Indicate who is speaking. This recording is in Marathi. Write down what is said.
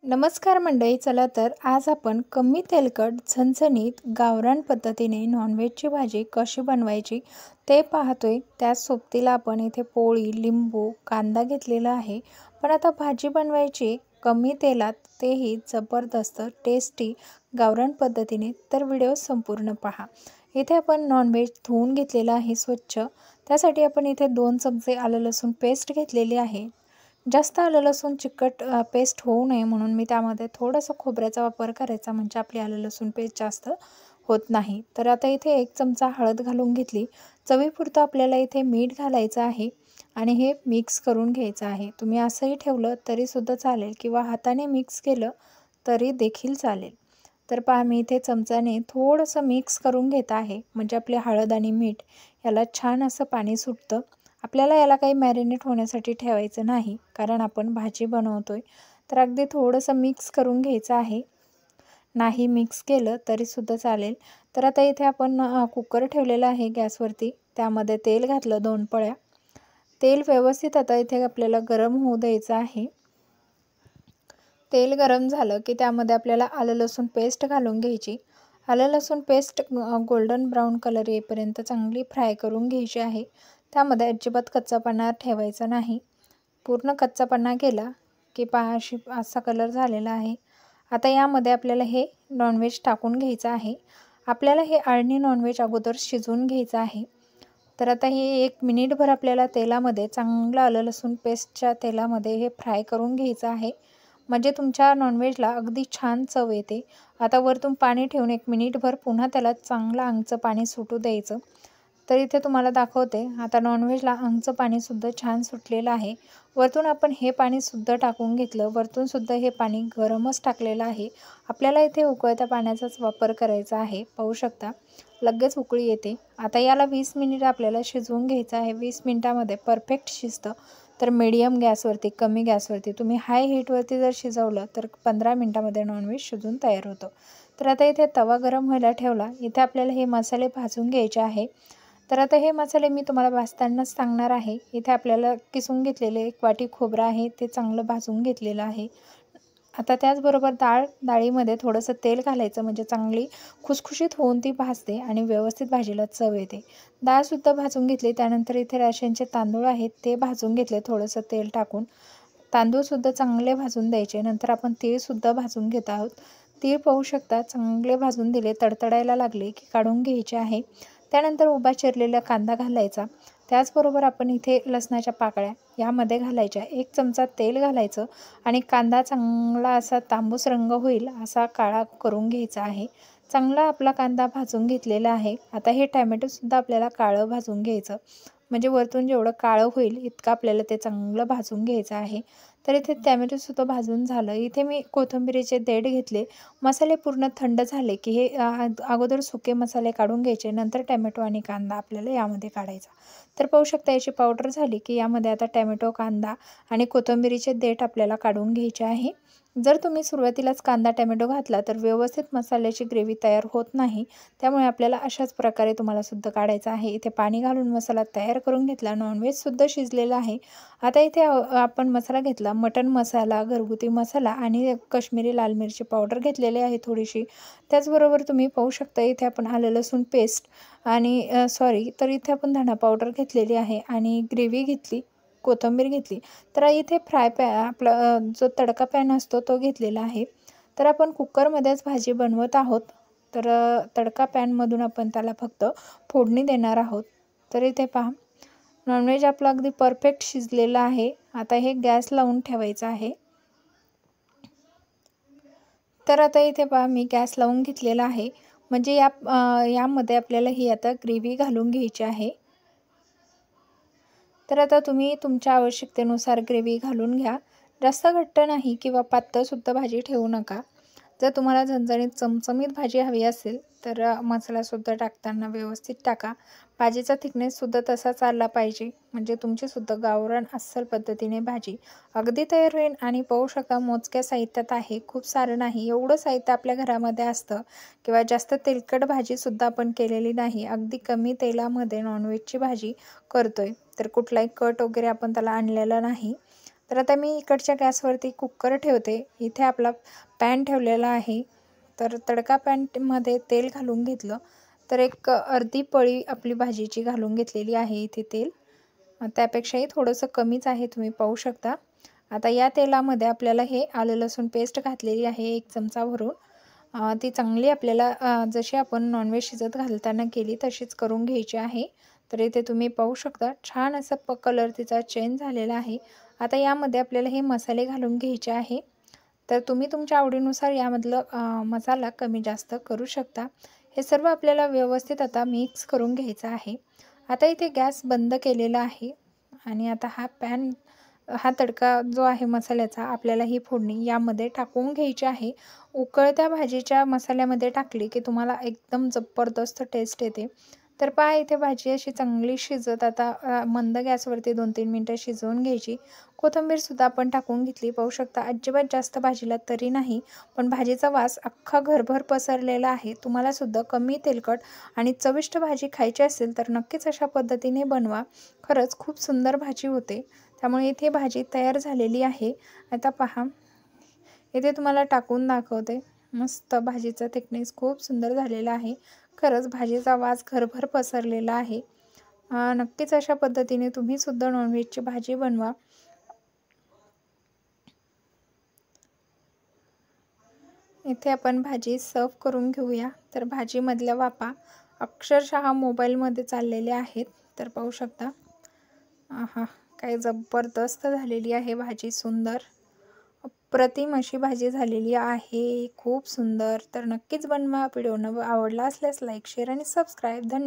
Speaker 1: नमस्कार मंडळी, चला तर आज आपण कमी तेलकट झणझणीत गावरान पद्धतीने नॉनव्हेजची भाजी कशी बनवायची ते पाहतोय। त्या सोबतीला आपण इथे पोळी, लिंबू, कांदा घेतलेला आहे। पण आता भाजी बनवायची कमी तेलात, तेही जबरदस्त टेस्टी गावरान पद्धतीने, तर व्हिडिओ संपूर्ण पहा। इथे आपण नॉनव्हेज धुवून घेतलेला आहे स्वच्छ। त्यासाठी आपण इथे 2 चमचे आलं लसूण पेस्ट घेतलेली आहे। जास्त आलं लसूण चिकट पेस्ट होऊ नये म्हणून मी त्यामध्ये थोडंसं खोबऱ्याचा वापर करायचा, म्हणजे आपली आलं लसूण पेस्ट जास्त होत नाही। तर आता इथे 1 चमचा हळद घालून घेतली। चवीपुरतं आपल्याला इथे मीठ घालायचं आहे आणि हे मिक्स करून घ्यायचं आहे। तुम्ही असंही ठेवलं तरीसुद्धा चालेल किंवा हाताने मिक्स केलं तरी देखील चालेल। तर पहा, मी इथे चमच्याने थोडंसं मिक्स करून घेत आहे, म्हणजे आपली हळद आणि मीठ याला छान असं पाणी सुटतं। आपल्याला याला काही मॅरिनेट होण्यासाठी ठेवायचं नाही, कारण आपण भाजी बनवतोय। तर अगदी थोडंसं मिक्स करून घ्यायचं आहे, नाही मिक्स केलं तरीसुद्धा चालेल। तर आता इथे आपण कुकर ठेवलेला आहे गॅसवरती, त्यामध्ये तेल घातलं 2 पळ्या। तेल व्यवस्थित आता इथे आपल्याला गरम होऊ द्यायचं आहे। तेल गरम झालं की त्यामध्ये आपल्याला आलं लसूण पेस्ट घालून घ्यायची। आलं लसूण पेस्ट गोल्डन ब्राऊन कलर येईपर्यंत चांगली फ्राय करून घ्यायची आहे। त्यामध्ये अजिबात कच्चापणा ठेवायचा नाही। पूर्ण कच्चापणा गेला की पहा असा कलर झालेला आहे। आता यामध्ये आपल्याला हे नॉनव्हेज टाकून घ्यायचं आहे। आपल्याला हे अळणी नॉनव्हेज अगोदर शिजवून घ्यायचं आहे। तर आता हे 1 मिनिटभर आपल्याला तेलामध्ये चांगलं आलं लसूण पेस्टच्या तेलामध्ये हे फ्राय करून घ्यायचं आहे, म्हणजे तुमच्या नॉनव्हेजला अगदी छान चव येते। आता वरतून पाणी ठेवून 1 मिनिटभर पुन्हा त्याला चांगलं अंगचं पाणी सुटू द्यायचं। तर इथे तुम्हाला दाखवते, आता नॉनव्हेजला अंगचं पाणीसुद्धा छान सुटलेलं आहे। वरतून आपण हे पाणीसुद्धा टाकून घेतलं। वरतूनसुद्धा हे पाणी गरमच टाकलेलं आहे। आपल्याला इथे उकळत्या पाण्याचाच वापर करायचा आहे। पाहू शकता लगेच उकळी येते। आता याला 20 मिनिट आपल्याला शिजवून घ्यायचं आहे। 20 मिनिटामध्ये परफेक्ट शिजतं। तर मीडियम गॅसवरती, कमी गॅसवरती, तुम्ही हाय हीटवरती जर शिजवलं तर 15 मिनिटामध्ये नॉनव्हेज शिजून तयार होतं। तर आता इथे तवा गरम व्हायला ठेवला। इथे आपल्याला हे मसाले भाजून घ्यायचे आहे। तर आता हे मसाले मी तुम्हाला भाजतानाच सांगणार आहे। इथे आपल्याला किसून घेतलेले 1 वाटी खोबरं आहे, ते चांगलं भाजून घेतलेलं आहे। आता त्याचबरोबर डाळीमध्ये थोडंसं तेल घालायचं, म्हणजे चांगली खुसखुशीत होऊन ती भाजते आणि व्यवस्थित भाजीला चव येते। डाळसुद्धा भाजून घेतली। त्यानंतर इथे राशनचे तांदूळ आहेत, ते भाजून घेतले थोडंसं तेल टाकून। तांदूळसुद्धा चांगले भाजून द्यायचे। नंतर आपण तीळसुद्धा भाजून घेत आहोत। तीळ पाहू शकता चांगले भाजून दिले, तडतडायला लागले की काढून घ्यायचे आहे। त्यानंतर उभा चिरलेला कांदा घालायचा। त्याचबरोबर आपण इथे लसणाच्या पाकळ्या यामध्ये घालायच्या। 1 चमचा तेल घालायचं आणि कांदा चांगला असा तांबूस रंग होईल असा काळा करून घ्यायचा आहे। चांगला आपला कांदा भाजून घेतलेला आहे। आता हे टॅमॅटोसुद्धा आपल्याला काळं भाजून घ्यायचं, म्हणजे वरतून जेवढं काळं होईल इतकं आपल्याला ते चांगलं भाजून घ्यायचं आहे। तर इथे टॅमॅटोसुद्धा भाजून झालं। इथे मी कोथिंबीरीचे देठ घेतले। मसाले पूर्ण थंड झाले की हे अगोदर सुके मसाले काढून घ्यायचे, नंतर टॅमॅटो आणि कांदा आपल्याला यामध्ये काढायचा। तर पाहू शकता याची पावडर झाली की यामध्ये आता टॅमॅटो, कांदा आणि कोथिंबीरीचे देठ आपल्याला काढून घ्यायचे आहे। जर तुम्ही सुरुवातीलाच कांदा टॅमॅटो घातला तर व्यवस्थित मसाल्याची ग्रेव्ही तयार होत नाही, त्यामुळे आपल्याला अशाच प्रकारे तुम्हाला सुद्धा काढायचं आहे। इथे पाणी घालून मसाला तयार करून घेतला। नॉनव्हेजसुद्धा शिजलेलं आहे। आता इथे आपण मसाला घेतला, मटण मसाला, घरगुती मसाला आणि काश्मीरी लाल मिरची पावडर घेतलेली आहे थोडीशी। त्याचबरोबर तुम्ही पाहू शकता इथे आपण आलं लसूण पेस्ट आणि तर इथे आपण धना पावडर घेतलेली आहे आणि ग्रेव्ही घेतली, कोथिंबीर घेतली। तर इथे आपला जो तडका पॅन असतो तो घेतलेला आहे। तर आपण कुकरमध्येच भाजी बनवत आहोत, तर तडका पॅनमधून आपण त्याला फक्त फोडणी देणार आहोत। तर इथे पहा नॉनव्हेज आपलं अगदी परफेक्ट शिजलेलं आहे। आता हे गॅस लावून ठेवायचं आहे। तर आता इथे पहा मी गॅस लावून घेतलेला आहे, म्हणजे यामध्ये आपल्याला ही आता ग्रेव्ही घालून घ्यायची आहे। तर आता तुम्ही तुमच्या आवश्यकतेनुसार ग्रेव्ही घालून घ्या। जास्त घट्ट नाही किंवा पातळसुद्धा भाजी ठेवू नका। जर तुम्हाला झणझणीत चमचमीत भाजी हवी असेल तर मसालासुद्धा टाकताना व्यवस्थित टाका। भाजीचा थिकनेससुद्धा तसाच आला पाहिजे, म्हणजे तुमचीसुद्धा गावरान अस्सल पद्धतीने भाजी अगदी तयार होईल। आणि पाहू शकता मोजक्या साहित्यात आहे, खूप सारं नाही, एवढं साहित्य आपल्या घरामध्ये असतं किंवा जास्त तेलकट भाजीसुद्धा आपण केलेली नाही। अगदी कमी तेलामध्ये नॉनव्हेजची भाजी करतोय, तर कुठलाही कट वगैरे आपण त्याला आणलेला नाही। तर आता मी इकडच्या गॅसवरती कुकर ठेवते. इथे आपला पॅन ठेवलेला आहे. तर तडका पॅनमध्ये तेल घालून घेतलं. तर एक अर्धी पळी आपली भाजीची घालून घेतलेली आहे इथे तेल. त्यापेक्षाही थोडंसं कमीच आहे, तुम्ही पाहू शकता. आता या तेलामध्ये आपल्याला हे आलं लसूण पेस्ट घातलेली आहे 1 चमचा भरून. ती चांगली आपल्याला जशी आपण नॉनव्हेज शिजत घालताना केली तशीच करून घ्यायची आहे. तर इथे तुम्ही पाहू शकता छान असा कलर तिचा चेंज झालेला आहे. आता यामध्ये आपल्याला हे मसाले घालून घ्यायचे आहे. तर तुम्ही तुमच्या आवडीनुसार यामधलं मसाला कमी जास्त करू शकता. हे सर्व आपल्याला व्यवस्थित आता मिक्स करून घ्यायचं आहे. आता इथे गॅस बंद केलेला आहे आणि आता हा तडका जो आहे मसाल्याचा आपल्याला ही फोडणी यामध्ये टाकून घ्यायची आहे. उकळत्या भाजीच्या मसाल्यामध्ये टाकली की तुम्हाला एकदम जबरदस्त टेस्ट येते. तर पहा इथे भाजी अशी चांगली शिजत आता मंद गॅसवरती 2-3 मिनटं शिजवून घ्यायची. कोथिंबीरसुद्धा आपण टाकून घेतली. पाहू शकता अजिबात जास्त भाजीला तरी नाही, पण भाजीचा वास अख्खा घरभर पसरलेला आहे. तुम्हालासुद्धा कमी तेलकट आणि चविष्ट भाजी खायची असेल तर नक्कीच अशा पद्धतीने बनवा. खरंच खूप सुंदर भाजी होते. त्यामुळे इथे भाजी तयार झालेली आहे. आता पहा इथे तुम्हाला टाकून दाखवते. मस्त भाजीचा थिकनेस खूप सुंदर झालेला आहे. खरंच भाजीचा वास घरभर पसरलेला आहे. नक्कीच अशा पद्धतीने तुम्ही सुद्धा नॉनव्हेजची भाजी बनवा. इथे आपण भाजी सर्व करून घेऊया. तर भाजीमधल्या वाफा अक्षरशः मोबाईलमध्ये चाललेल्या आहेत. तर पाहू शकता आहा, काय जबरदस्त झालेली आहे भाजी. सुंदर अप्रतिम अशी भाजी झालेली आहे. खूप सुंदर. तर नक्कीच बनवा. व्हिडिओ आवडला असल्यास लाईक, शेअर आणि सबस्क्राईब. धन्यवाद.